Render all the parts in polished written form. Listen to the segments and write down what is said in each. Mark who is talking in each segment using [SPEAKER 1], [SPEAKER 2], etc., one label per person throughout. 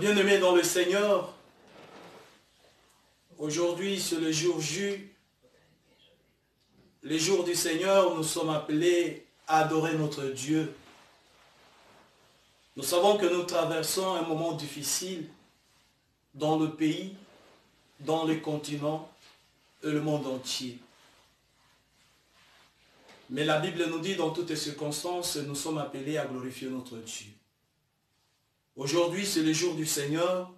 [SPEAKER 1] Bien-aimés dans le Seigneur, aujourd'hui c'est le jour J, le jour du Seigneur, nous sommes appelés à adorer notre Dieu. Nous savons que nous traversons un moment difficile dans le pays, dans le continent et le monde entier. Mais la Bible nous dit dans toutes les circonstances, nous sommes appelés à glorifier notre Dieu. Aujourd'hui, c'est le jour du Seigneur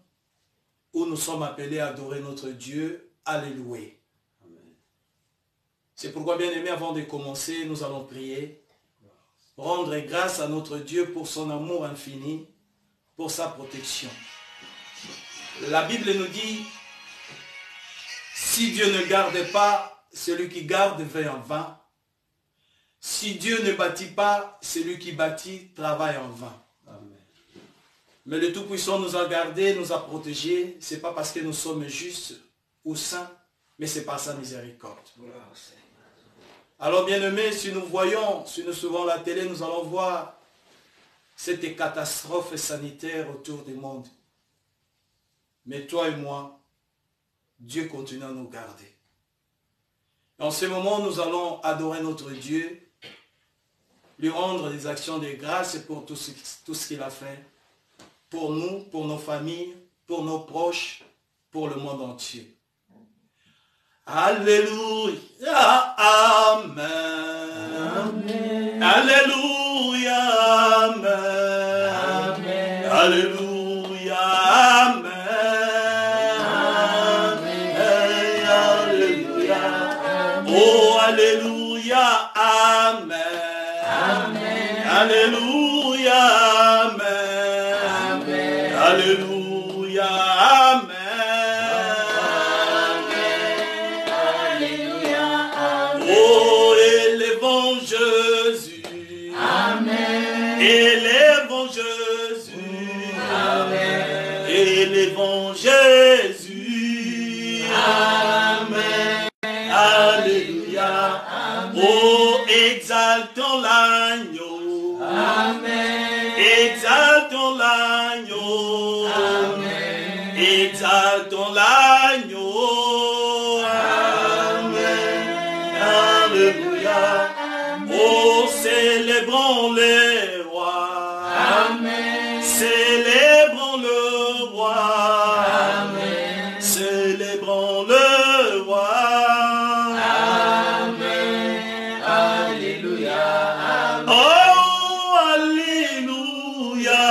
[SPEAKER 1] où nous sommes appelés à adorer notre Dieu, à le louer. C'est pourquoi, bien-aimés, avant de commencer, nous allons prier, rendre grâce à notre Dieu pour son amour infini, pour sa protection. La Bible nous dit, si Dieu ne garde pas, celui qui garde va en vain. Si Dieu ne bâtit pas, celui qui bâtit travaille en vain. Mais le Tout-Puissant nous a gardés, nous a protégés. Ce n'est pas parce que nous sommes justes ou saints, mais c'est par sa miséricorde. Alors bien-aimés, si nous voyons, si nous suivons la télé, nous allons voir cette catastrophe sanitaire autour du monde. Mais toi et moi, Dieu continue à nous garder. En ce moment, nous allons adorer notre Dieu, lui rendre des actions de grâce pour tout ce qu'il a fait. Pour nous, pour nos familles, pour nos proches, pour le monde entier. Alléluia, Amen. Amen. Alléluia, Amen. Amen. Alléluia, Amen. Amen. Alléluia. Oh, Alléluia, Amen. Amen. Alléluia, Amen. Alléluia, Amen. Alléluia, Amen. Oh, élevons Jésus. Amen. Élevons Jésus. Amen. Élevons Jésus. Amen. Alléluia. Amen. Oh, exaltons l'agneau. Amen. Exaltons l'agneau. Amen. Exaltons l'agneau. Amen. Alléluia. Oh, célébrons le roi. Amen. Célébrons le roi. Amen. Célébrons le roi. Amen. Alléluia. Amen. Oh, alléluia.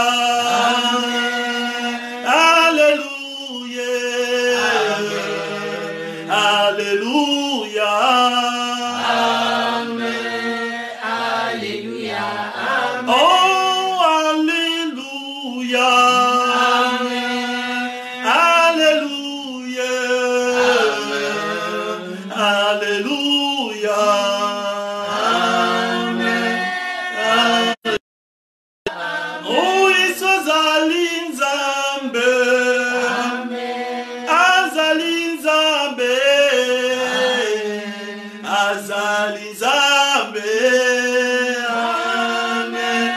[SPEAKER 1] Alléluia. Alléluia. Amen. Alléluia. Amen. Oh, alléluia. Amen. Alléluia. Amen. Alléluia. Amen. Oh, Isus alinzambe. Amen. Azalinzambe. Azalinzambe. Amen.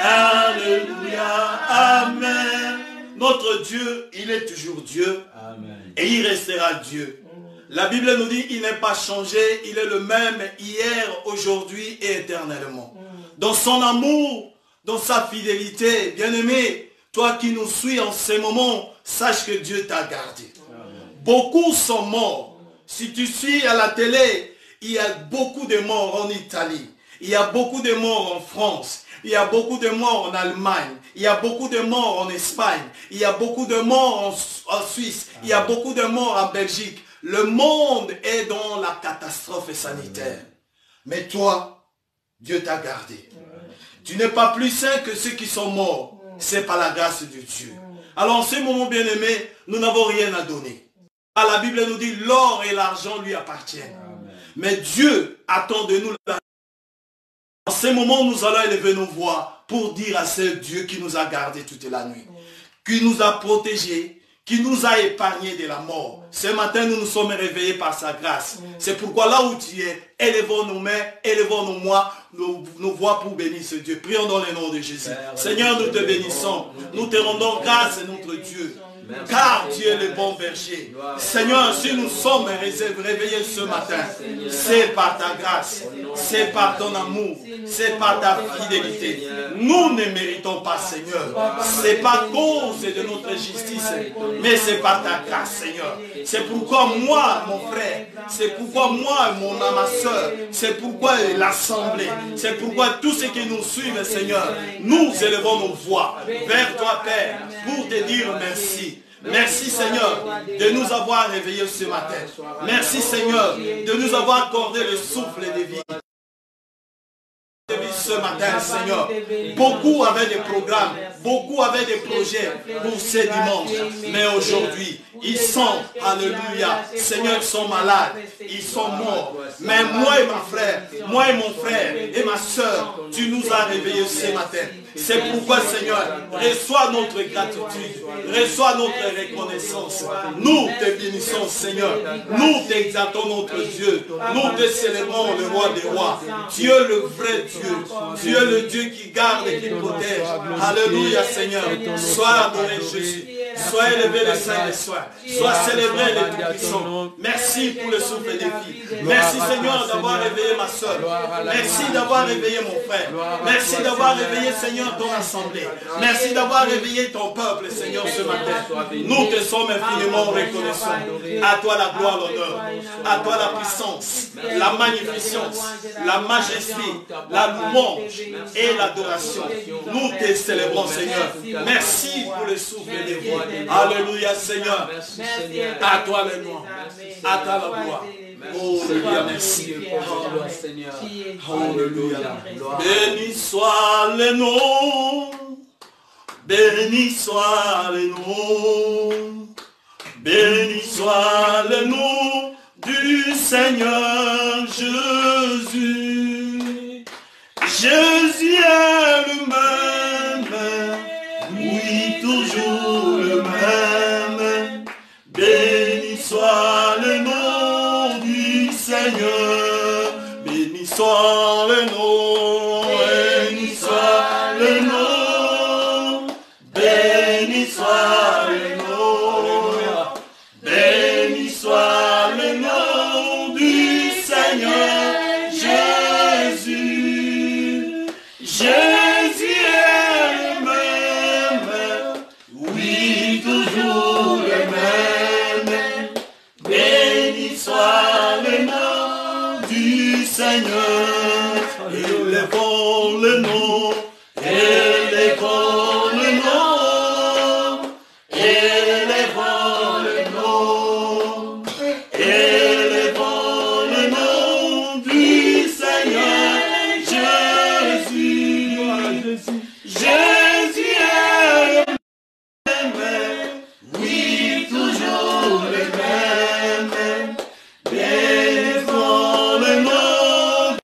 [SPEAKER 1] Alléluia. Amen. Notre Dieu, il est toujours Dieu. Amen. Et il restera Dieu. La Bible nous dit qu'il n'est pas changé, il est le même hier, aujourd'hui et éternellement. Dans son amour, dans sa fidélité, bien-aimé, toi qui nous suis en ces moments, sache que Dieu t'a gardé. Amen. Beaucoup sont morts. Si tu suis à la télé, il y a beaucoup de morts en Italie. Il y a beaucoup de morts en France. Il y a beaucoup de morts en Allemagne. Il y a beaucoup de morts en Espagne. Il y a beaucoup de morts en Suisse. Il y a beaucoup de morts en Belgique. Le monde est dans la catastrophe sanitaire. Mais toi, Dieu t'a gardé. Tu n'es pas plus saint que ceux qui sont morts. C'est par la grâce de Dieu. Alors en ce moment, bien-aimé, nous n'avons rien à donner. La Bible nous dit l'or et l'argent lui appartiennent. Mais Dieu attend de nous la... En ce moment, nous allons élever nos voix pour dire à ce Dieu qui nous a gardés toute la nuit, qui nous a protégés, qui nous a épargnés de la mort. Ce matin, nous nous sommes réveillés par sa grâce. C'est pourquoi là où tu es, élevons nos mains, élevons nos voix pour bénir ce Dieu. Prions dans le nom de Jésus. Seigneur, nous te bénissons. Nous te rendons grâce, notre Dieu. Car tu es le bon berger. Seigneur, si nous sommes réveillés ce matin, c'est par ta grâce, c'est par ton amour, c'est par ta fidélité. Nous ne méritons pas, Seigneur. C'est pas cause de notre justice, mais c'est par ta grâce, Seigneur. C'est pourquoi moi, mon frère, c'est pourquoi moi, ma soeur, c'est pourquoi l'Assemblée, c'est pourquoi tous ceux qui nous suivent, Seigneur, nous élevons nos voix vers toi, Père, pour te dire merci. Merci Seigneur de nous avoir réveillés ce matin. Merci Seigneur de nous avoir accordé le souffle de vie. Ce matin, Seigneur, beaucoup avaient des programmes, beaucoup avaient des projets pour ce dimanche, mais aujourd'hui, ils sont, alléluia, Seigneur, ils sont malades, ils sont morts, mais moi et mon frère et ma soeur, tu nous as réveillés ce matin. C'est pourquoi, Seigneur, reçois notre gratitude, reçois notre reconnaissance. Nous te bénissons, Seigneur, nous t'exaltons, notre Dieu, nous te célébrons, le roi des rois, Dieu le vrai Dieu. Dieu le Dieu qui garde et qui protège. Alléluia Seigneur. Sois adoré Jésus. Sois élevé le Saint des soins. Sois célébré les Tout-Puissants. Merci pour le souffle des vies. Merci Seigneur d'avoir réveillé ma soeur. Merci d'avoir réveillé mon frère. Merci d'avoir réveillé Seigneur ton assemblée. Merci d'avoir réveillé ton peuple Seigneur ce matin. Nous te sommes infiniment reconnaissants. À toi la gloire, l'honneur. À toi la puissance, la magnificence, la majesté, la louange et l'adoration. Nous te célébrons Seigneur. Merci pour le souffle de vie. Alléluia Seigneur. À toi le nom. À toi la gloire. Oh, merci. Alléluia. Béni soit le nom. Béni soit le nom. Béni soit le nom du Seigneur Jésus. Jésus est le même, oui, toujours le même. Béni soit le nom du Seigneur, béni soit le nom, béni soit le nom, béni soit le nom, béni soit le nom du Seigneur. Jésus est le même, oui, toujours le même. Béni soit le nom du Seigneur. Élevons le nom, élevons le nom, élevons le nom, élevons le nom du Seigneur. Jésus est le même, oui, toujours le même. Bénissons le nom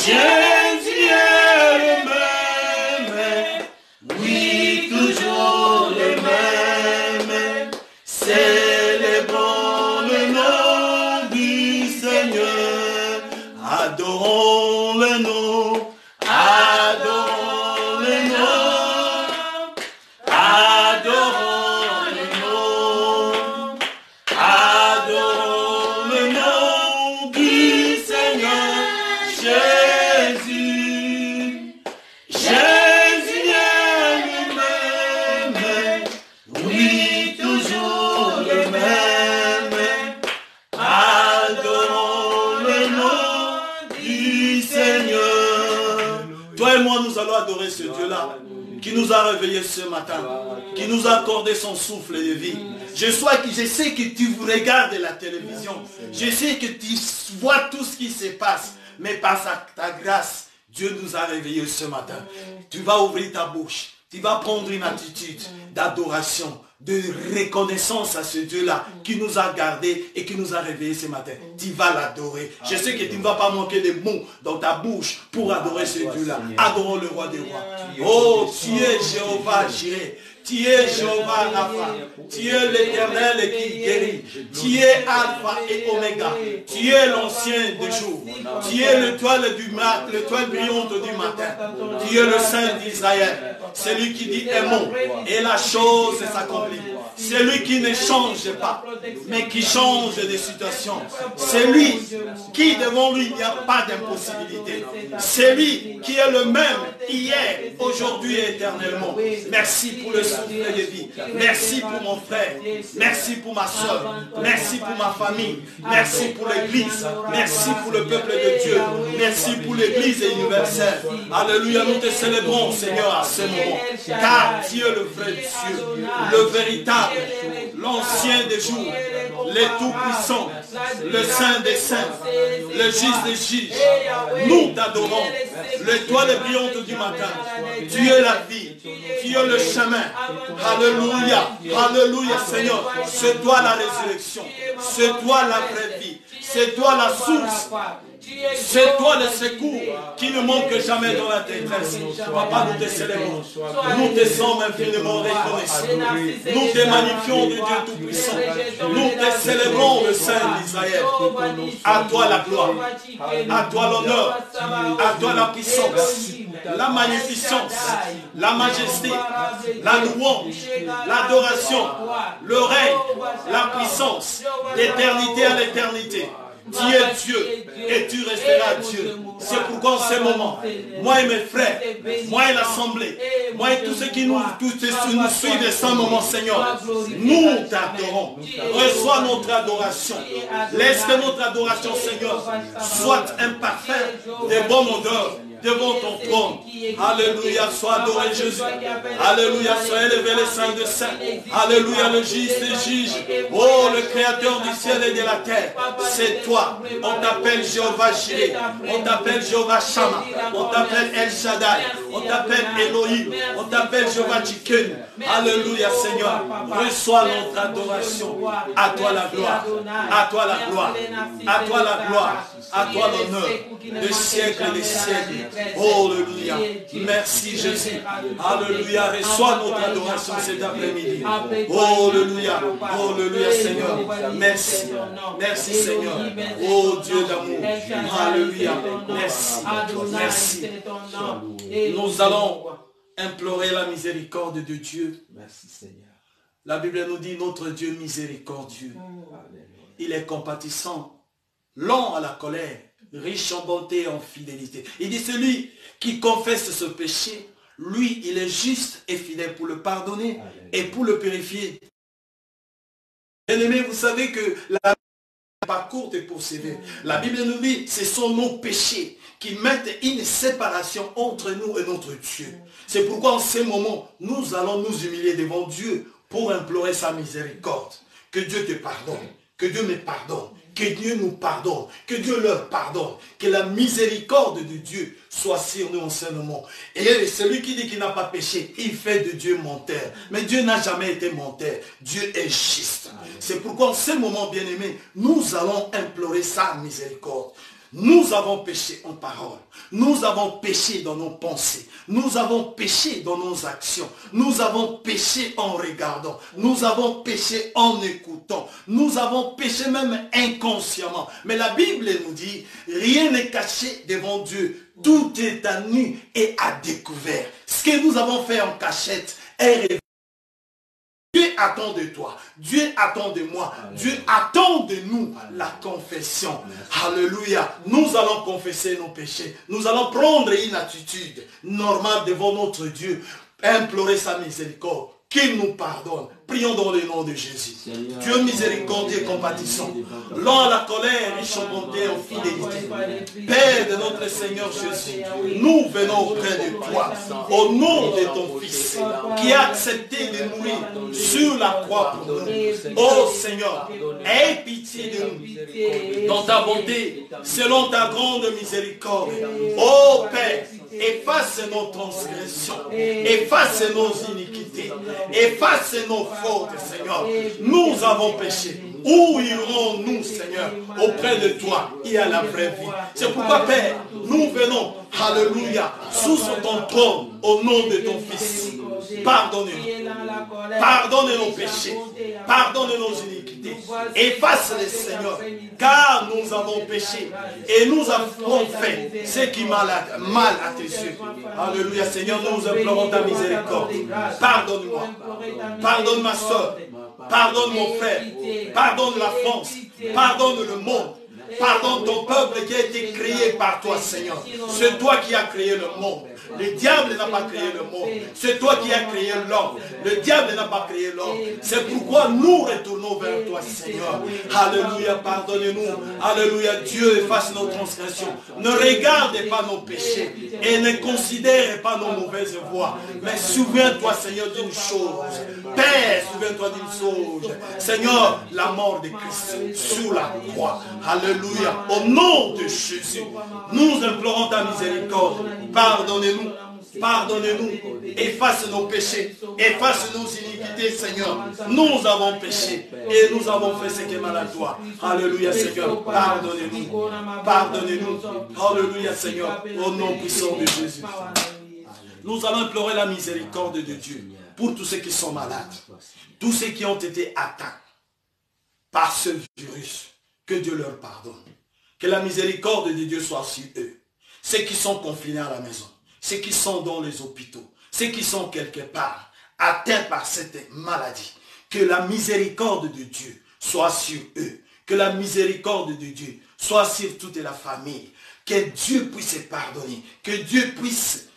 [SPEAKER 1] Jésus est le même, oui, toujours le même. Célébrons le nom du Seigneur, adorons le nom, adorons le nom, adorons le nom, adorons le nom du Seigneur Jésus. Jésus est le même, oui, toujours le même. Adorons le nom du Seigneur. Toi et moi, nous allons adorer ce Dieu-là qui nous a réveillés ce matin, qui nous a accordé son souffle de vie. Je sais que tu regardes la télévision, je sais que tu vois tout ce qui se passe, mais par ta grâce, Dieu nous a réveillés ce matin. Tu vas ouvrir ta bouche, tu vas prendre une attitude d'adoration, de reconnaissance à ce Dieu-là qui nous a gardés et qui nous a réveillés ce matin. Tu vas l'adorer. Je sais que tu ne vas pas manquer de mots dans ta bouche pour adorer ce Dieu-là. Adorons le roi des rois. Oh, tu es Jéhovah Jireh. Tu es Jéhovah Rapha. Tu es l'Éternel qui guérit. Tu es Alpha et Oméga. Tu es l'ancien des jours. Tu es l'étoile brillante du matin. Tu es le Saint d'Israël. C'est lui qui dit aimons et la chose s'accomplit. C'est lui qui ne change pas, mais qui change de situation. C'est lui qui devant lui il n'y a pas d'impossibilité. C'est lui qui est le même hier, aujourd'hui et éternellement. Merci pour le souffle de vie. Merci pour mon frère. Merci pour ma soeur. Merci pour ma famille. Merci pour l'église. Merci pour le peuple de Dieu. Merci pour l'église universelle. Alléluia, nous te célébrons, Seigneur, à ce moment. Car tu es le vrai Dieu, le véritable, l'ancien des jours, le tout-puissant, le saint des saints, le juge des juges. Nous t'adorons, l'étoile brillante du matin. Tu es la vie, tu es le chemin. Alléluia, alléluia Seigneur. C'est toi la résurrection, c'est toi la vraie vie, c'est toi la source. C'est toi le secours qui ne manque jamais dans la détresse. Papa, nous te célébrons. Nous te sommes infiniment reconnaissants. Nous te magnifions de Dieu Tout-Puissant. Nous te célébrons le Saint d'Israël. À toi la gloire, à toi l'honneur, à toi la puissance, la magnificence, la majesté, la louange, l'adoration, le règne, la puissance, d'éternité à l'éternité. Tu es Dieu et tu resteras Dieu. C'est pourquoi en ce moment, moi et mes frères, moi et l'assemblée, moi et tous ceux qui nous suivent de ce moment, Seigneur, nous t'adorons. Reçois notre adoration. Laisse que notre adoration, Seigneur, soit un parfum de bonne odeur devant ton trône. Alléluia, sois adoré Jésus. Alléluia, sois élevé le Saint de Saints. Alléluia, le juge des juges. Oh, le créateur du ciel et de la terre. C'est toi. On t'appelle Jéhovah Jireh. On t'appelle Jéhovah Shammah. On t'appelle El Shaddai. On t'appelle Elohim. On t'appelle Jéhovah Tsidkenu. Alléluia, Seigneur. Reçois notre adoration. À toi la gloire. À toi la gloire. À toi la gloire. À toi l'honneur. De siècles et des siècles. Alléluia. Merci Jésus. Alléluia. Reçois notre adoration cet après-midi. Alléluia. Alléluia Seigneur. Merci. Merci Seigneur. Oh Dieu d'amour. Alléluia. Merci. Merci. Nous allons implorer la miséricorde de Dieu.
[SPEAKER 2] Merci Seigneur.
[SPEAKER 1] La Bible nous dit notre Dieu miséricordieux. Il est compatissant, lent à la colère, riche en bonté et en fidélité. Il dit celui qui confesse ce péché, lui, il est juste et fidèle pour le pardonner et pour le purifier. Bien-aimés, vous savez que la Bible n'est pas courte pour sévère. La Bible nous dit ce sont nos péchés qui mettent une séparation entre nous et notre Dieu. C'est pourquoi en ce moment, nous allons nous humilier devant Dieu pour implorer sa miséricorde. Que Dieu te pardonne, que Dieu me pardonne, que Dieu nous pardonne, que Dieu leur pardonne, que la miséricorde de Dieu soit sur nous en ce moment. Et celui qui dit qu'il n'a pas péché, il fait de Dieu menteur. Mais Dieu n'a jamais été menteur. Dieu est juste. C'est pourquoi en ce moment, bien-aimé, nous allons implorer sa miséricorde. Nous avons péché en parole. Nous avons péché dans nos pensées. Nous avons péché dans nos actions. Nous avons péché en regardant. Nous avons péché en écoutant. Nous avons péché même inconsciemment. Mais la Bible nous dit, rien n'est caché devant Dieu. Tout est à nu et à découvert. Ce que nous avons fait en cachette est révélé. Dieu attend de toi, Dieu attend de moi, Dieu attend de nous la confession. Alléluia. Nous allons confesser nos péchés. Nous allons prendre une attitude normale devant notre Dieu, implorer sa miséricorde, qu'il nous pardonne. Prions dans le nom de Jésus. Dieu miséricordieux et compatissant, lent à la colère, riche en bonté et en fidélité. Père de notre Seigneur Jésus, nous venons auprès de toi, au nom de ton Fils, qui a accepté de mourir sur la croix pour nous. Oh Seigneur, aie pitié de nous, dans ta bonté, selon ta grande miséricorde. Oh Père, efface nos transgressions, efface nos iniquités, efface nos fautes, Seigneur. Nous avons péché. Où irons-nous, Seigneur? Auprès de toi, il y a la vraie vie. C'est pourquoi, Père, nous venons, alléluia, sous ton trône, au nom de ton Fils. Pardonne-nous. Pardonne nos péchés. Pardonne nos iniquités. Efface-les, Seigneur, car nous avons péché et nous avons fait ce qui mal à tes yeux. Alléluia, Seigneur, nous implorons ta miséricorde. Pardonne-moi. Pardonne ma soeur. Pardonne mon frère. Pardonne la France. Pardonne le monde. Pardonne ton peuple qui a été créé par toi, Seigneur. C'est toi qui as créé le monde. Le diable n'a pas créé le monde. C'est toi qui as créé l'homme. Le diable n'a pas créé l'homme. C'est pourquoi nous retournons vers toi, Seigneur. Alléluia, pardonnez-nous. Alléluia, Dieu efface nos transgressions. Ne regarde pas nos péchés et ne considère pas nos mauvaises voies. Mais souviens-toi, Seigneur, d'une chose. Père, souviens-toi d'une chose. Seigneur, la mort de Christ sous la croix. Alléluia, au nom de Jésus, nous implorons ta miséricorde. Pardonnez-nous. Pardonnez-nous, efface nos péchés, efface nos iniquités, Seigneur. Nous avons péché et nous avons fait ce qui est mal à toi. Alléluia, Seigneur, pardonnez-nous. Pardonnez-nous. Alléluia, Seigneur, au nom puissant de Jésus. Nous allons implorer la miséricorde de Dieu pour tous ceux qui sont malades, tous ceux qui ont été atteints par ce virus. Que Dieu leur pardonne. Que la miséricorde de Dieu soit sur eux. Ceux qui sont confinés à la maison, ceux qui sont dans les hôpitaux, ceux qui sont quelque part atteints par cette maladie. Que la miséricorde de Dieu soit sur eux. Que la miséricorde de Dieu soit sur toute la famille. Que Dieu puisse pardonner. Que Dieu puisse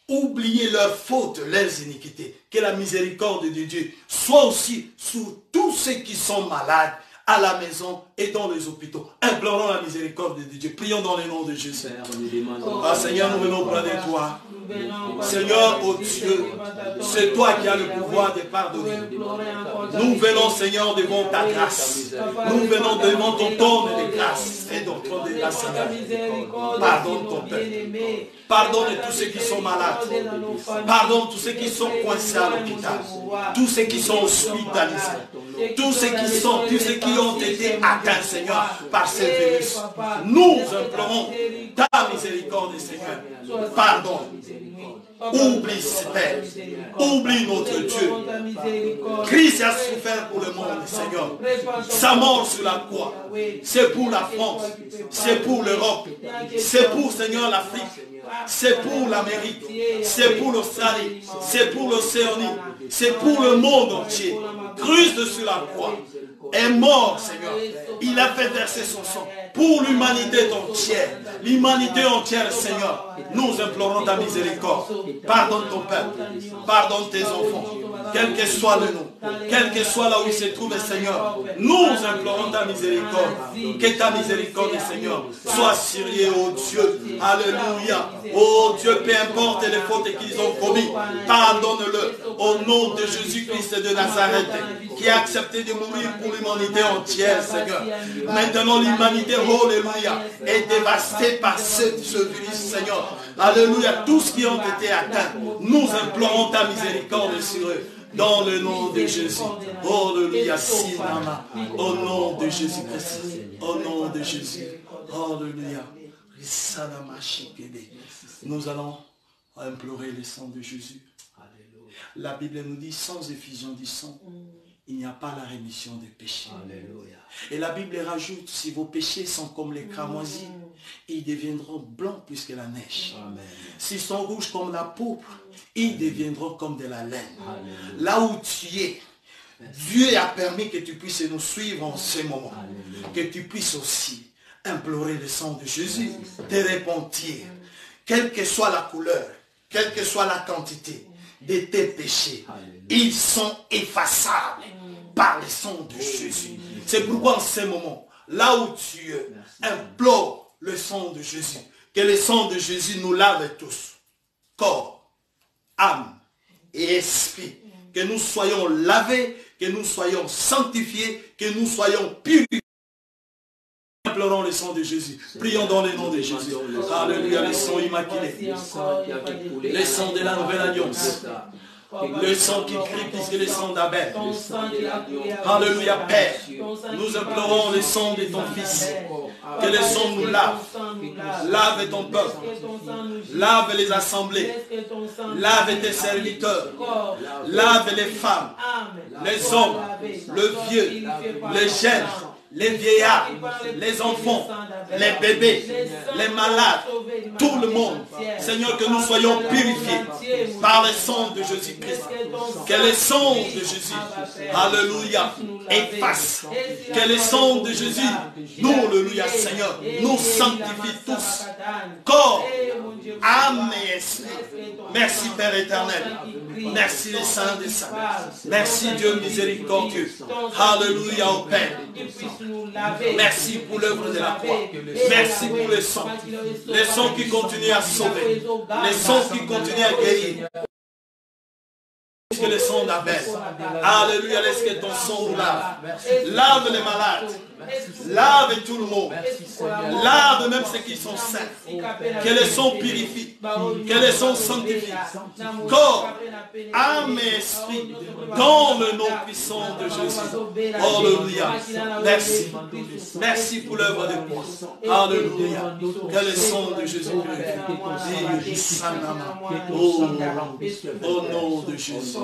[SPEAKER 1] oublier leurs fautes, leurs iniquités. Que la miséricorde de Dieu soit aussi sur tous ceux qui sont malades à la maison et dans les hôpitaux. Implorons la miséricorde de Dieu. Prions dans le nom de Jésus. Ah Seigneur, nous venons auprès de toi. Seigneur, oh Dieu, c'est toi qui as le pouvoir de pardonner. Nous venons, Seigneur, devant ta grâce. Nous venons devant ton trône de grâce et ton trône de grâce. Pardonne ton peuple. Pardonne tous ceux qui sont malades. Pardonne tous ceux qui sont coincés à l'hôpital. Tous ceux qui sont hospitalisés. Tous ceux qui ont été atteints, Seigneur, par ce virus. Nous implorons ta miséricorde, Seigneur. Pardon. Oublie, Père. Oublie notre Dieu. Christ a souffert pour le monde, Seigneur. Sa mort sur la croix, c'est pour la France, c'est pour l'Europe, c'est pour, Seigneur, l'Afrique. C'est pour l'Amérique, c'est pour l'Australie, c'est pour l'Océanie, c'est pour le monde entier. Christ sur la croix est mort, Seigneur. Il a fait verser son sang pour l'humanité entière. L'humanité entière, Seigneur. Nous implorons ta miséricorde. Pardonne ton peuple. Pardonne tes enfants. Quel que soit le nom, quel que soit là où il se trouve, Seigneur. Nous implorons ta miséricorde. Que ta miséricorde, Seigneur, soit sérieux, oh Dieu. Alléluia. Oh Dieu, peu importe les fautes qu'ils ont commises, pardonne-le au nom de Jésus-Christ de Nazareth, qui a accepté de mourir pour l'humanité entière, Seigneur. Maintenant, l'humanité, alléluia, est dévastée par ce virus, Seigneur. Alléluia, tous qui ont été atteints, nous implorons ta miséricorde sur eux. Dans le nom de Jésus. Alléluia, Sinama. Au nom de Jésus-Christ. Au nom de Jésus. Alléluia. Nous allons implorer le sang de Jésus. La Bible nous dit, sans effusion du sang, il n'y a pas la rémission des péchés. Alléluia. Et la Bible rajoute, si vos péchés sont comme les cramoisis, ils deviendront blancs plus que la neige. S'ils sont rouges comme la pourpre, ils deviendront comme de la laine. Alléluia. Là où tu es, Dieu a permis que tu puisses nous suivre en ce moment. Alléluia. Que tu puisses aussi implorer le sang de Jésus, te repentir, quelle que soit la couleur, quelle que soit la quantité de tes péchés. Alléluia. Ils sont effaçables par le sang de Jésus. C'est pourquoi en ce moment, là où tu es, implore le sang de Jésus. Que le sang de Jésus nous lave tous. Corps, âme et esprit. Que nous soyons lavés, que nous soyons sanctifiés, que nous soyons purifiés. Implorons le sang de Jésus. Prions dans le nom de Jésus. Alléluia, le sang immaculé. Le sang de la nouvelle alliance. Le sang qui crie plus que le sang d'Abel. Alléluia, Père. Nous implorons le sang de ton Fils. Que le sang nous lave. Lave ton peuple. Lave les assemblées. Lave tes serviteurs. Lave les femmes, les hommes, le vieux, les jeunes, les vieillards, les enfants, les bébés, les malades, tout le monde. Seigneur, que nous soyons purifiés par le sang de Jésus-Christ. Que le sang de Jésus, alléluia, efface. Que le sang de Jésus, nous, alléluia, Seigneur, nous sanctifie tous. Corps, âme et esprit. Merci Père éternel. Merci le Saint des Saints. Merci Dieu miséricordieux. Alléluia au Père. Merci pour l'œuvre de la croix. Merci pour le sang. Le sang qui continue à sauver. Le sang qui continue à guérir. Que le sang d'Abel. Alléluia, laisse que ton sang nous lave. Lave les malades. Lave tout le monde. Lave même ceux qui sont saints. Que le sang purifie. Que le sang sanctifie. Corps, âme et esprit. Dans le nom puissant de Jésus. Alléluia. Merci. Merci pour l'œuvre de croix. Alléluia. Que le sang de Jésus purifie. Au nom de Jésus.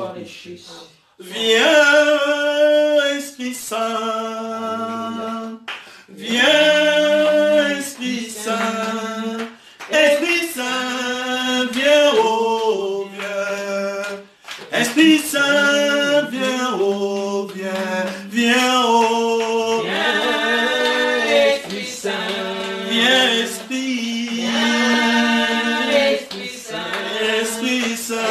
[SPEAKER 1] Viens, Esprit Saint. Viens, Esprit Saint. Esprit Saint, viens, oh, viens. Esprit Saint, viens, oh, viens. Viens, oh, viens. Esprit Saint. Viens, Esprit. Esprit Saint. Esprit Saint. Esprit Saint.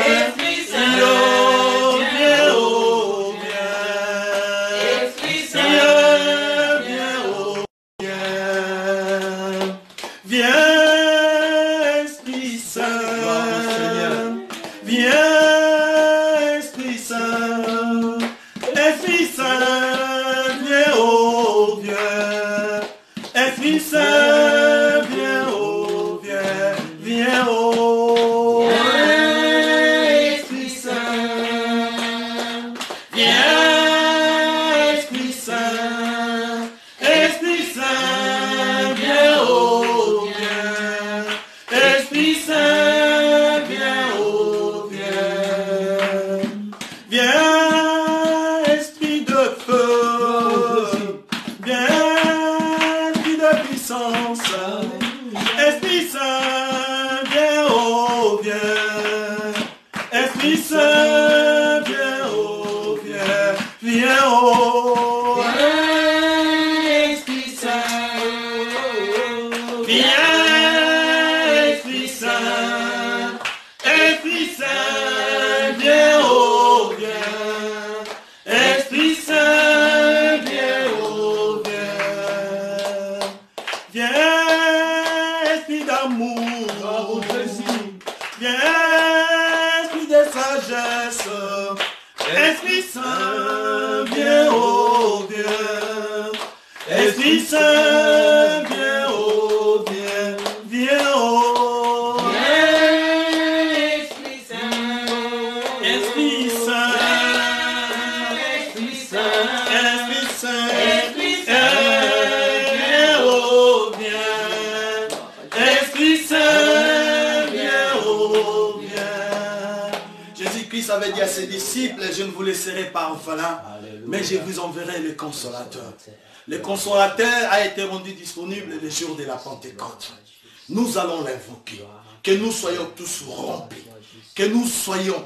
[SPEAKER 1] avait dit à ses disciples, je ne vous laisserai pas orphelins, mais je vous enverrai le consolateur. Le consolateur a été rendu disponible le jour de la Pentecôte. Nous allons l'invoquer. Que nous soyons tous remplis. Que nous soyons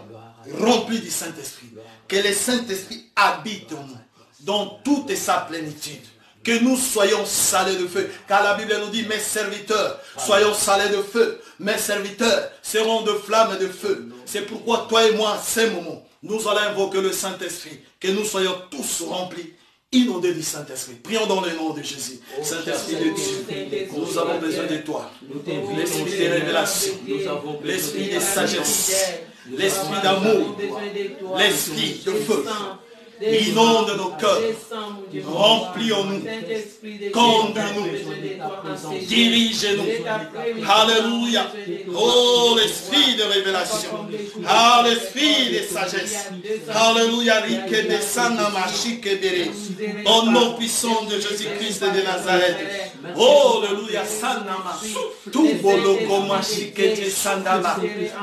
[SPEAKER 1] remplis du Saint-Esprit. Que le Saint-Esprit habite en nous, dans toute sa plénitude. Que nous soyons salés de feu. Car la Bible nous dit, mes serviteurs, soyons salés de feu. Mes serviteurs seront de flammes et de feu. C'est pourquoi toi et moi, à ces moments, nous allons invoquer le Saint-Esprit. Que nous soyons tous remplis, inondés du Saint-Esprit. Prions dans le nom de Jésus. Saint-Esprit de Dieu, nous avons besoin de toi. L'esprit de révélation, l'esprit de sagesse, l'esprit d'amour, l'esprit de feu. Inonde nos cœurs, remplis-nous, conduis-nous, dirige-nous. Alléluia. Oh, l'esprit de révélation. Ah, l'esprit de sagesse. Alléluia. Au nom puissant de Jésus-Christ de Nazareth. Oh, alléluia.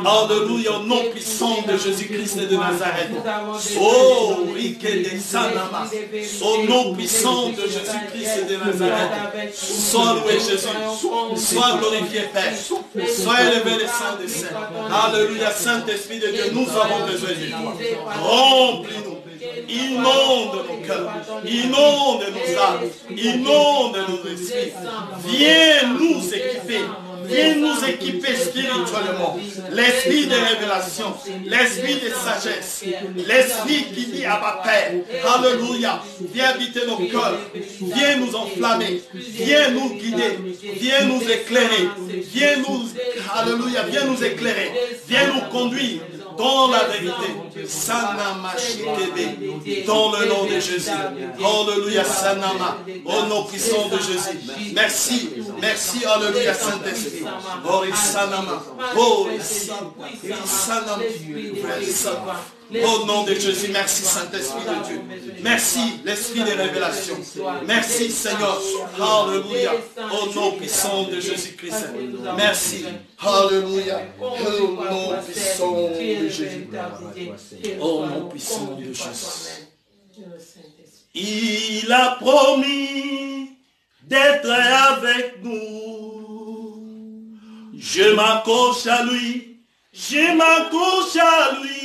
[SPEAKER 1] Alléluia. Au nom puissant de Jésus-Christ de Nazareth. Oh, au nom puissant de Jésus-Christ de Nazareth, sois loué Jésus, sois glorifié Père, sois élevé le Saint des Saints. Alléluia, Saint-Esprit de Dieu, nous avons besoin de toi. Remplis-nous, inonde nos cœurs, inonde nos âmes, inonde nos esprits. Viens nous équiper. Viens nous équiper spirituellement. L'esprit de révélation, l'esprit de sagesse, l'esprit qui dit à ma Père, alléluia, viens habiter nos cœurs, viens nous enflammer, viens nous guider, viens nous éclairer, viens nous, alléluia, viens nous éclairer, viens nous conduire dans la vérité. Sanama Shikebe, dans le nom de Jésus. Alléluia, Sanama, au nom puissant de Jésus. Merci, merci, alléluia, Saint-Esprit. Oh, Sanama, oh, Sanama, au nom de Jésus, merci Saint-Esprit de Dieu. Merci l'Esprit de révélation. Merci Seigneur. Alléluia. Au nom puissant de Jésus-Christ. Merci. Alléluia. Au nom puissant de Jésus. Au nom puissant de Jésus. Il a promis d'être avec nous. Je m'accroche à lui. Je m'accroche à lui.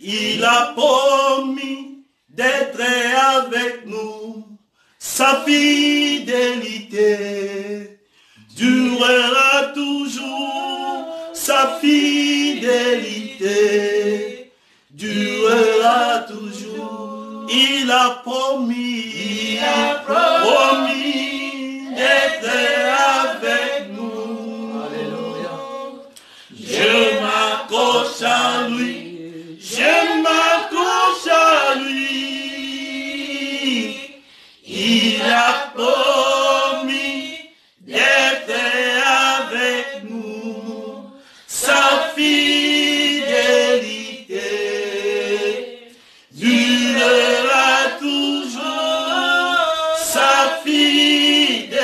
[SPEAKER 1] Il a promis d'être avec nous. Sa fidélité durera toujours. Sa fidélité durera toujours. Il a promis d'être avec nous. Alléluia. Je m'accroche à lui. Je m'accroche à lui. Il a promis d'être avec nous. Sa fidélité durera toujours. Sa fidélité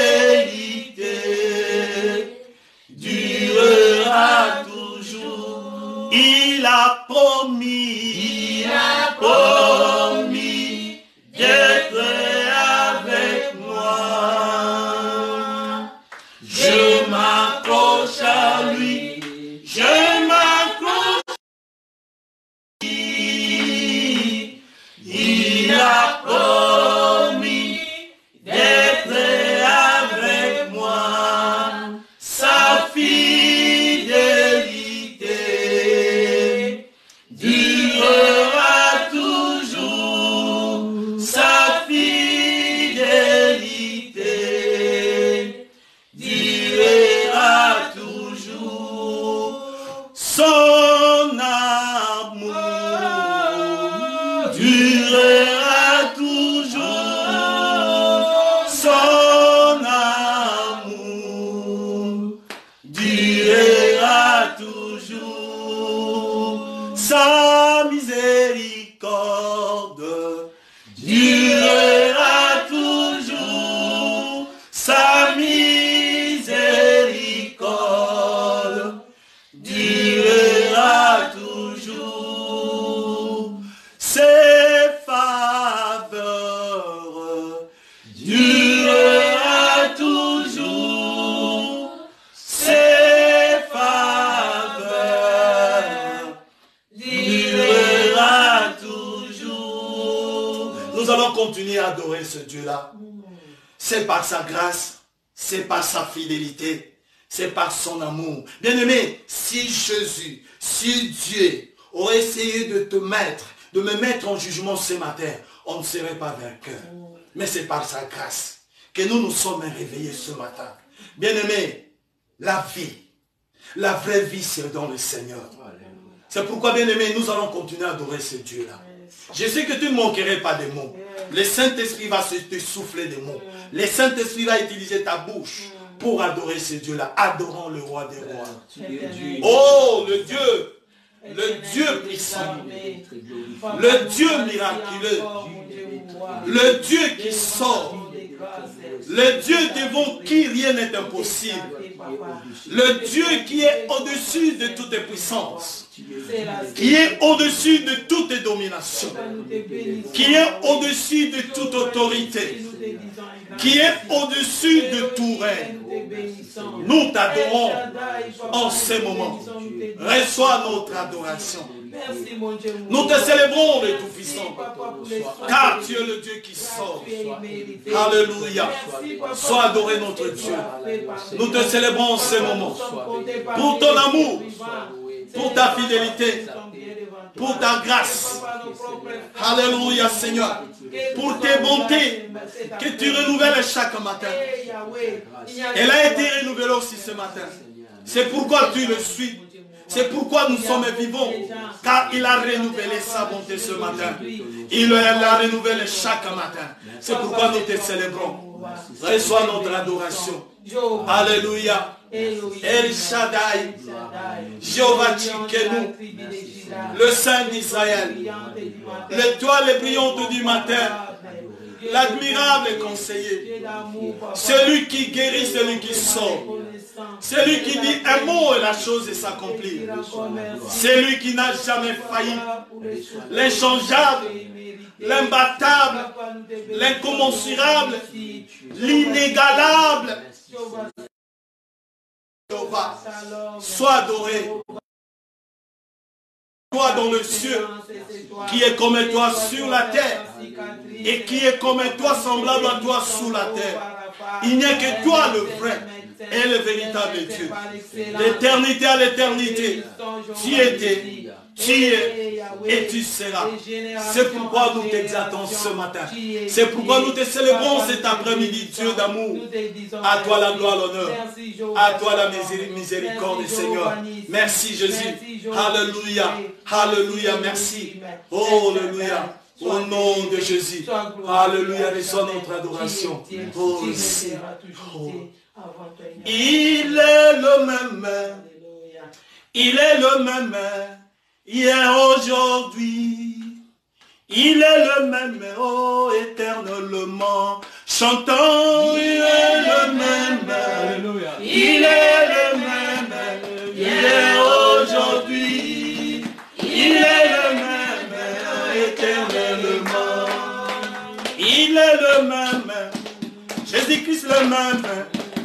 [SPEAKER 1] durera toujours. Il a promis d'être avec moi. Je m'accroche à lui, je m'accroche à lui. Il a promis d'être avec moi. Sa fidélité durera toujours. Sa fidélité durera toujours. Son amour durera toujours. Son amour durera toujours. Sa miséricorde durera toujours. Sa miséricorde durera toujours. continuer à adorer ce Dieu-là. C'est par sa grâce, c'est par sa fidélité, c'est par son amour. Bien-aimé, si Jésus, si Dieu aurait essayé de me mettre en jugement ce matin, on ne serait pas vainqueur. Mais c'est par sa grâce que nous nous sommes réveillés ce matin. Bien-aimé, la vie, la vraie vie, c'est dans le Seigneur. C'est pourquoi, bien-aimé, nous allons continuer à adorer ce Dieu-là. Je sais que tu ne manquerais pas de mots. Le Saint-Esprit va te souffler des mots. Le Saint-Esprit va utiliser ta bouche pour adorer ce Dieu-là. Adorons le roi des rois. Oh, le Dieu puissant, le Dieu miraculeux, le Dieu qui sort, le Dieu devant qui rien n'est impossible, le Dieu qui est au-dessus de toutes les puissances, qui est au-dessus de toute domination, qui est au-dessus de toute autorité, qui est au-dessus de tout règne. Nous t'adorons en ce moment. Reçois notre adoration. Nous te célébrons le Tout-Puissant, car tu es le Dieu qui sort. Alléluia. Sois adoré notre Dieu. Nous te célébrons en ce moment pour ton amour, pour ta fidélité, pour ta grâce. Alléluia, Seigneur. Pour tes bontés que tu renouvelles chaque matin. Elle a été renouvelée aussi ce matin. C'est pourquoi tu le suis. C'est pourquoi nous sommes vivants. Car il a renouvelé sa bonté ce matin. Il l'a renouvelé chaque matin. C'est pourquoi nous te célébrons. Reçois notre adoration. Alléluia. El Shaddai, Jéhovah Tchikenu, le Saint d'Israël, l'étoile brillante du matin, l'admirable conseiller, celui qui guérit, celui qui sauve, celui qui dit un mot et la chose s'accomplit, celui qui n'a jamais failli, l'inchangeable, l'imbattable, l'incommensurable, l'inégalable. Sois adoré. Toi dans le ciel, qui est comme toi sur la terre, et qui est comme toi semblable à toi sous la terre. Il n'y a que toi le vrai et le véritable Dieu. L'éternité à l'éternité, tu étais, tu es et tu seras. C'est pourquoi nous t'exaltons ce matin. C'est pourquoi nous te célébrons cet après-midi, Dieu d'amour. À toi la gloire, l'honneur. À toi la miséricorde, Seigneur. Merci Jésus. Alléluia. Alléluia. Merci. Oh, alléluia. Au nom de Jésus. Alléluia. Reçois notre adoration. Oh, oh. Il est le même. Il est le même. Hier, aujourd'hui, il est le même, oh, éternellement, chantant, il est le même, il est le même, hier, aujourd'hui, il est le même, éternellement, il est le même, Jésus-Christ le même,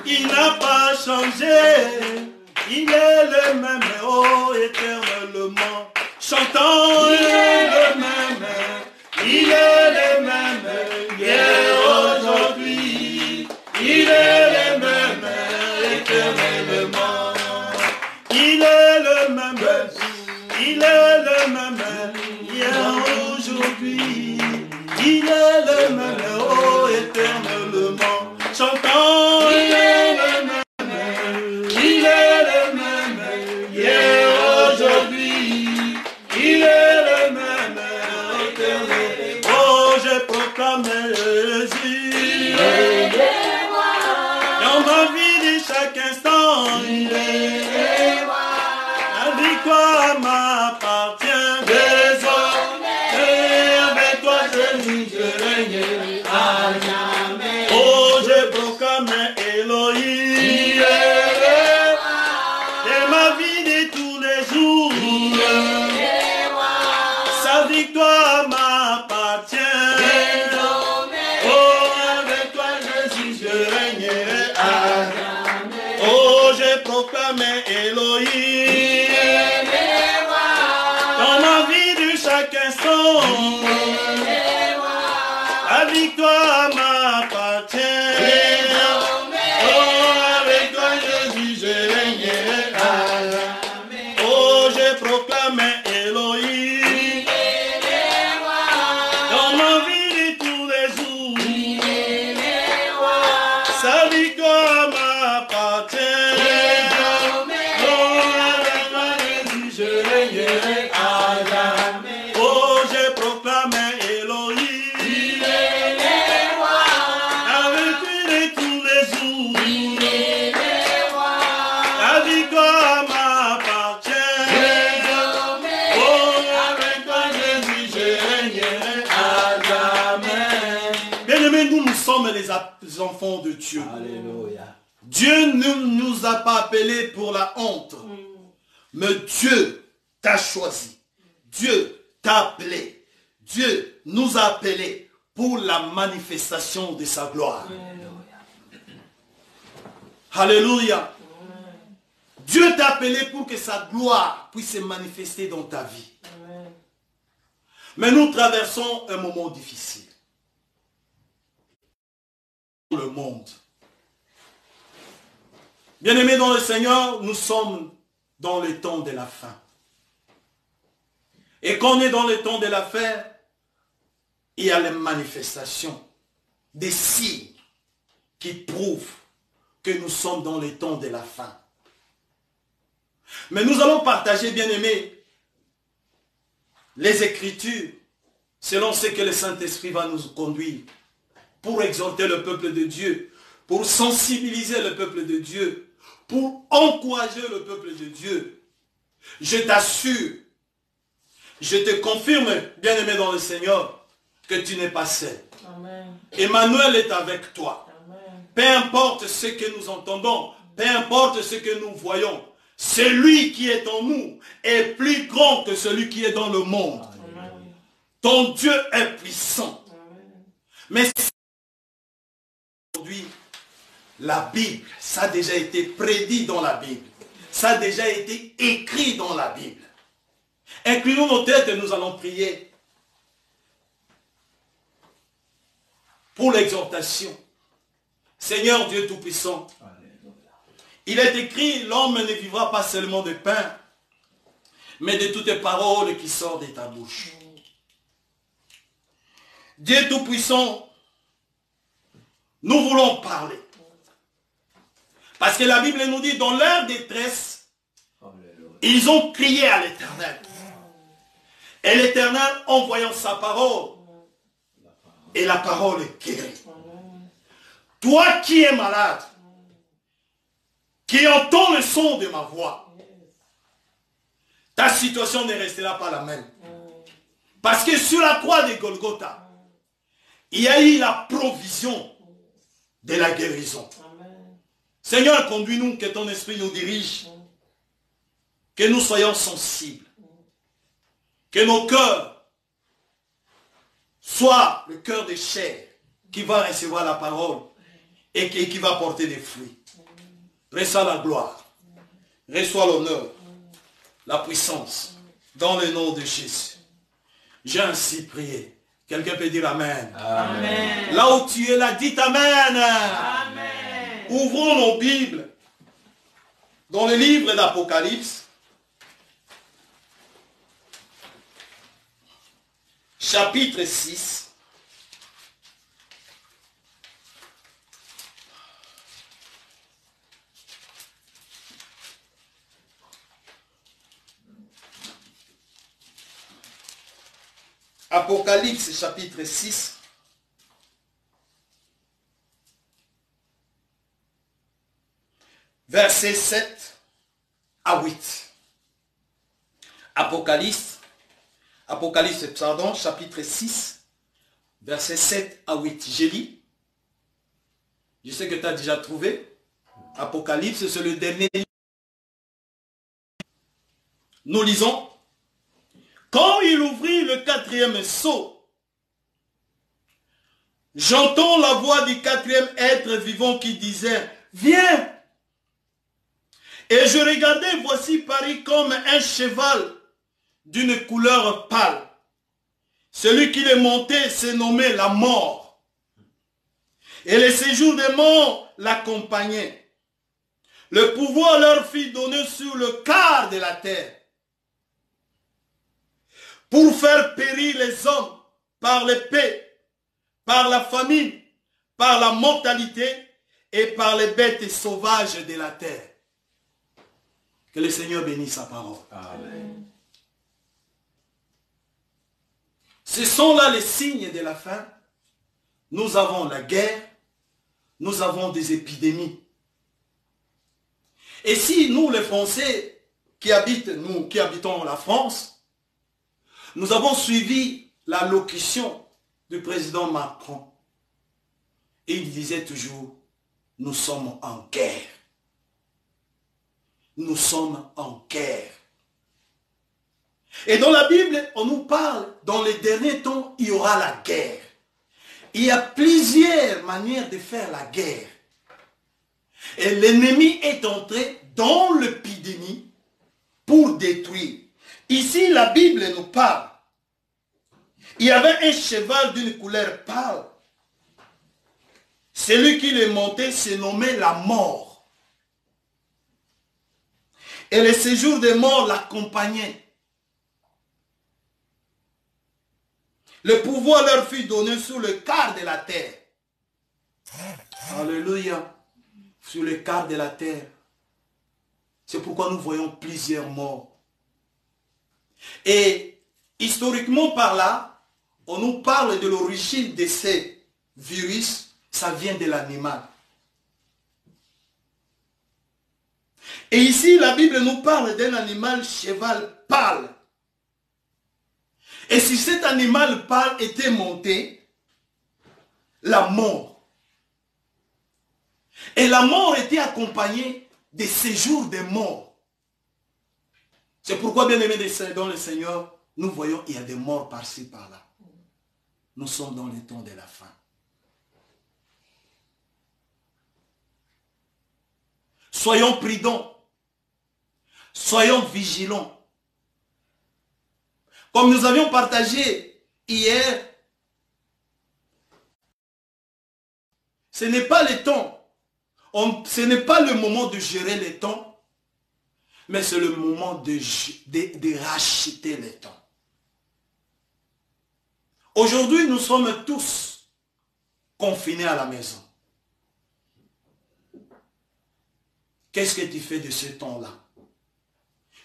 [SPEAKER 1] il n'a pas changé. Il est le même, oh, éternellement, chantant, il est le même, il est le même, hier, aujourd'hui, il est le même, éternellement, il est le même, il est le même, hier, aujourd'hui, il est le même, oh, éternellement, chantant, il est le même. Jésus, dans ma vie de chaque instant, il est la victoire m'appartient désormais. Avec toi, Jésus, je règne à jamais. Oh, je proclame Elohim, de ma vie de tous les jours, sa victoire m'appartient. Elohim, dans ma vie de chaque instant, la victoire m'appartient. Oh, avec toi Jésus, je régnerai à jamais. Oh, je proclame Elohim. Dans ma vie de tous les jours. Sa victoire m'appartient. Oh, avec toi Jésus, je régnerai à jamais. Oh, je proclame Elohim. Les enfants de Dieu.
[SPEAKER 2] Alléluia.
[SPEAKER 1] Dieu ne nous a pas appelés pour la honte. Mais Dieu t'a choisi. Dieu t'a appelé. Dieu nous a appelés pour la manifestation de sa gloire. Alléluia. Dieu t'a appelé pour que sa gloire puisse se manifester dans ta vie. Mais nous traversons un moment difficile. Le monde. Bien-aimés dans le Seigneur, nous sommes dans le temps de la fin. Et quand on est dans le temps de la fin, il y a les manifestations, des signes qui prouvent que nous sommes dans le temps de la fin. Mais nous allons partager, bien-aimés, les Écritures selon ce que le Saint-Esprit va nous conduire, pour exhorter le peuple de Dieu, pour sensibiliser le peuple de Dieu, pour encourager le peuple de Dieu. Je t'assure, je te confirme, bien-aimé dans le Seigneur, que tu n'es pas seul. Amen. Emmanuel est avec toi. Amen. Peu importe ce que nous entendons, peu importe ce que nous voyons, celui qui est en nous est plus grand que celui qui est dans le monde. Amen. Ton Dieu est puissant. Amen. Mais aujourd'hui, la Bible, ça a déjà été prédit dans la Bible. Ça a déjà été écrit dans la Bible. Inclinons nos têtes et nous allons prier pour l'exhortation. Seigneur Dieu Tout-Puissant, il est écrit, l'homme ne vivra pas seulement de pain, mais de toutes les paroles qui sortent de ta bouche. Dieu Tout-Puissant, nous voulons parler. Parce que la Bible nous dit, dans leur détresse, ils ont crié à l'Éternel. Et l'Éternel, en voyant sa parole, et la parole est guérie. Toi qui es malade, qui entends le son de ma voix, ta situation ne restera pas la même. Parce que sur la croix de Golgotha, il y a eu la provision de la guérison. Seigneur, conduis-nous, que ton esprit nous dirige, que nous soyons sensibles, que nos cœurs soient le cœur de chair qui va recevoir la parole et qui va porter des fruits. Reçois la gloire, reçois l'honneur, la puissance, dans le nom de Jésus. J'ai ainsi prié. Quelqu'un peut dire Amen. Amen. Là où tu es là, dites Amen. Amen. Ouvrons nos Bibles dans le livre d'Apocalypse, chapitre 6. Apocalypse, chapitre 6. Versets 7 à 8. Apocalypse, chapitre 6, versets 7 à 8. J'ai lu. Je sais que tu as déjà trouvé. Apocalypse, c'est le dernier livre. Nous lisons. Quand il ouvrit le 4e sceau, j'entends la voix du 4e être vivant qui disait, viens. Et je regardais, voici Paris comme un cheval d'une couleur pâle. Celui qui le montait s'est nommé la mort. Et les séjours des morts l'accompagnaient. Le pouvoir leur fut donné sur le quart de la terre, pour faire périr les hommes par l'épée, par la famine, par la mortalité et par les bêtes sauvages de la terre. Que le Seigneur bénisse sa parole. Amen. Ce sont là les signes de la fin. Nous avons la guerre, nous avons des épidémies. Et si nous, les Français, qui habitons la France, nous avons suivi l'allocution du président Macron, et il disait toujours, nous sommes en guerre. Nous sommes en guerre. Et dans la Bible, on nous parle, dans les derniers temps, il y aura la guerre. Il y a plusieurs manières de faire la guerre. Et l'ennemi est entré dans l'épidémie pour détruire. Ici, la Bible nous parle. Il y avait un cheval d'une couleur pâle. Celui qui le montait se nommait la mort. Et le séjour des morts l'accompagnait. Le pouvoir leur fut donné sur le quart de la terre. Alléluia. Sur le quart de la terre. C'est pourquoi nous voyons plusieurs morts. Et historiquement par là, on nous parle de l'origine de ces virus. Ça vient de l'animal. Et ici, la Bible nous parle d'un animal cheval pâle. Et si cet animal pâle était monté, la mort. Et la mort était accompagnée des séjours des morts. C'est pourquoi, bien aimés dans le Seigneur, nous voyons qu'il y a des morts par-ci, par-là. Nous sommes dans les temps de la fin. Soyons prudents. Soyons vigilants. Comme nous avions partagé hier, ce n'est pas le temps. Ce n'est pas le moment de gérer le temps, mais c'est le moment de racheter le temps. Aujourd'hui, nous sommes tous confinés à la maison. Qu'est-ce que tu fais de ce temps-là?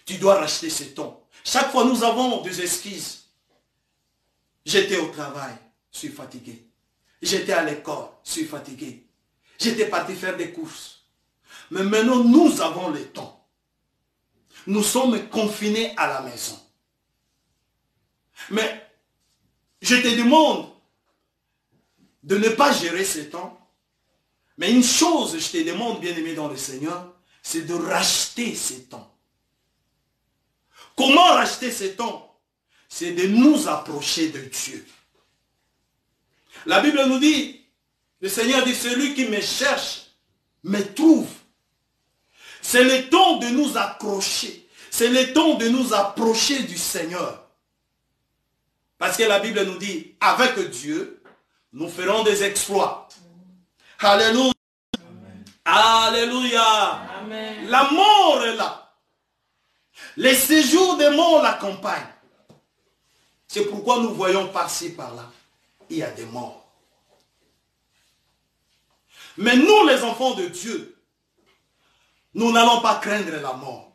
[SPEAKER 1] Tu dois racheter ce temps. Chaque fois, nous avons des excuses. J'étais au travail, je suis fatigué. J'étais à l'école, je suis fatigué. J'étais parti faire des courses. Mais maintenant, nous avons le temps. Nous sommes confinés à la maison. Mais je te demande de ne pas gérer ce temps. Mais une chose, je te demande, bien-aimé dans le Seigneur, c'est de racheter ce temps. Comment racheter ce temps? C'est de nous approcher de Dieu. La Bible nous dit, le Seigneur dit, celui qui me cherche, me trouve. C'est le temps de nous accrocher. C'est le temps de nous approcher du Seigneur. Parce que la Bible nous dit, avec Dieu, nous ferons des exploits. Alléluia. Amen. Alléluia. Amen. La mort est là. Les séjours des morts l'accompagnent. C'est pourquoi nous voyons par-ci, par-là, il y a des morts. Mais nous, les enfants de Dieu, nous n'allons pas craindre la mort.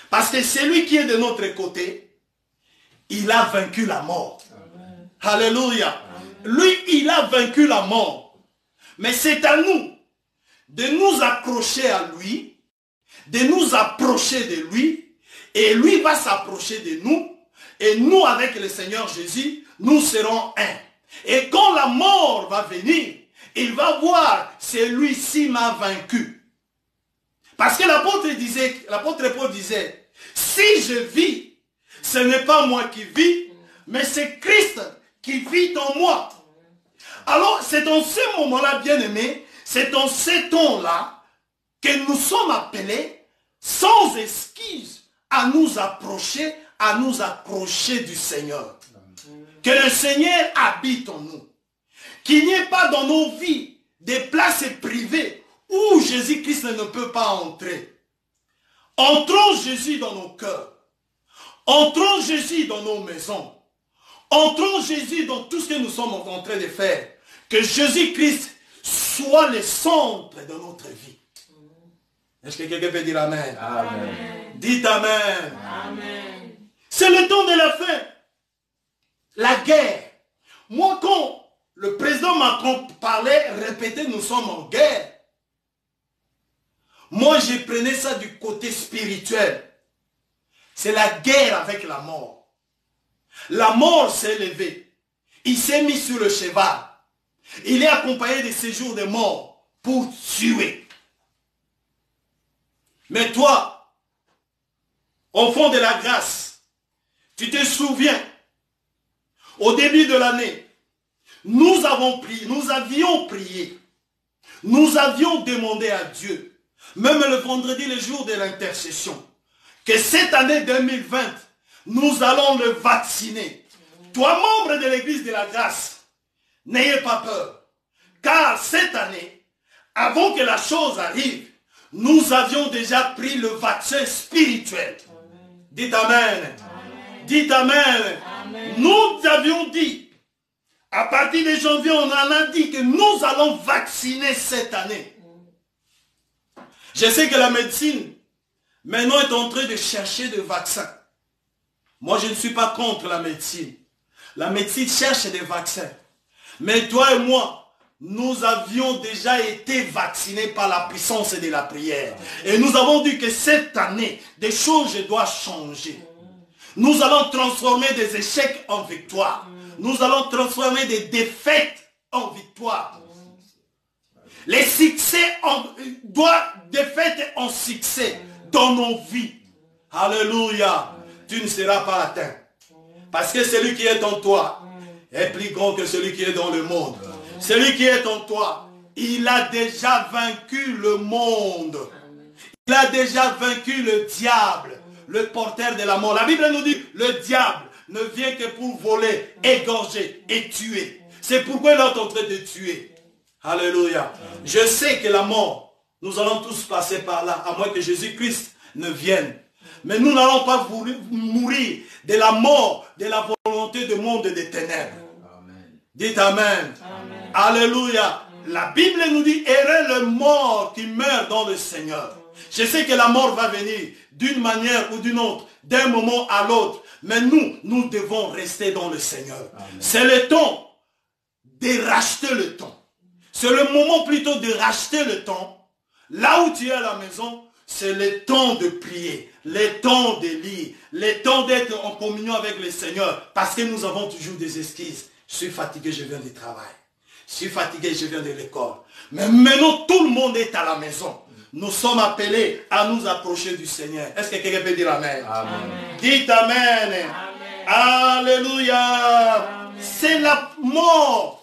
[SPEAKER 1] Parce que celui qui est de notre côté, il a vaincu la mort. Amen. Alléluia. Amen. Lui, il a vaincu la mort. Mais c'est à nous de nous accrocher à lui, de nous approcher de lui, et lui va s'approcher de nous, et nous, avec le Seigneur Jésus, nous serons un. Et quand la mort va venir, il va voir, celui-ci m'a vaincu. Parce que l'apôtre Paul disait, si je vis, ce n'est pas moi qui vis, mais c'est Christ qui vit en moi. Alors, c'est dans ce moment-là, bien-aimé, c'est dans ce temps-là que nous sommes appelés, sans excuse, à nous approcher, à nous approcher du Seigneur. Que le Seigneur habite en nous. Qu'il n'y ait pas dans nos vies des places privées où Jésus-Christ ne peut pas entrer. Entrons Jésus dans nos cœurs. Entrons Jésus dans nos maisons. Entrons Jésus dans tout ce que nous sommes en train de faire. Que Jésus-Christ soit le centre de notre vie. Est-ce que quelqu'un peut dire Amen?
[SPEAKER 2] Amen.
[SPEAKER 1] Dites Amen.
[SPEAKER 2] Amen.
[SPEAKER 1] C'est le temps de la fin. La guerre. Moi, quand le président Macron parlait, répétait, nous sommes en guerre. Moi, je prenais ça du côté spirituel. C'est la guerre avec la mort. La mort s'est levée. Il s'est mis sur le cheval. Il est accompagné de séjours de mort pour tuer. Mais toi, enfant de la grâce, tu te souviens, au début de l'année, nous avions prié, nous avions demandé à Dieu, même le vendredi, le jour de l'intercession, que cette année 2020, nous allons le vacciner. Toi, membre de l'église de la grâce, n'ayez pas peur. Car cette année, avant que la chose arrive, nous avions déjà pris le vaccin spirituel. Amen. Dites Amen. Amen. Dites Amen. Amen. Nous avions dit, à partir de janvier, on en a dit que nous allons vacciner cette année. Je sais que la médecine, maintenant, est en train de chercher des vaccins. Moi, je ne suis pas contre la médecine. La médecine cherche des vaccins. Mais toi et moi, nous avions déjà été vaccinés par la puissance de la prière. Et nous avons dit que cette année, des choses doivent changer. Nous allons transformer des échecs en victoire. Nous allons transformer des défaites en victoire. Les succès défaites en succès dans nos vies. Alléluia. Tu ne seras pas atteint. Parce que celui qui est en toi est plus grand que celui qui est dans le monde. Celui qui est en toi, il a déjà vaincu le monde. Il a déjà vaincu le diable, le porteur de la mort. La Bible nous dit, le diable ne vient que pour voler, égorger et tuer. C'est pourquoi il est en train de tuer. Alléluia. Je sais que la mort, nous allons tous passer par là, à moins que Jésus-Christ ne vienne. Mais nous n'allons pas mourir de la mort, de la volonté du monde des ténèbres. Amen. Dites Amen. Amen. Alléluia. La Bible nous dit, heureux le mort qui meurt dans le Seigneur. Je sais que la mort va venir d'une manière ou d'une autre, d'un moment à l'autre. Mais nous devons rester dans le Seigneur. C'est le temps de racheter le temps. C'est le moment plutôt de racheter le temps. Là où tu es à la maison, c'est le temps de prier, le temps de lire, le temps d'être en communion avec le Seigneur. Parce que nous avons toujours des excuses. Je suis fatigué, je viens du travail. Je suis fatigué, je viens de l'école. Mais maintenant, tout le monde est à la maison. Nous sommes appelés à nous approcher du Seigneur. Est-ce que quelqu'un peut dire Amen? Amen. Dites Amen. Amen. Alléluia. C'est la mort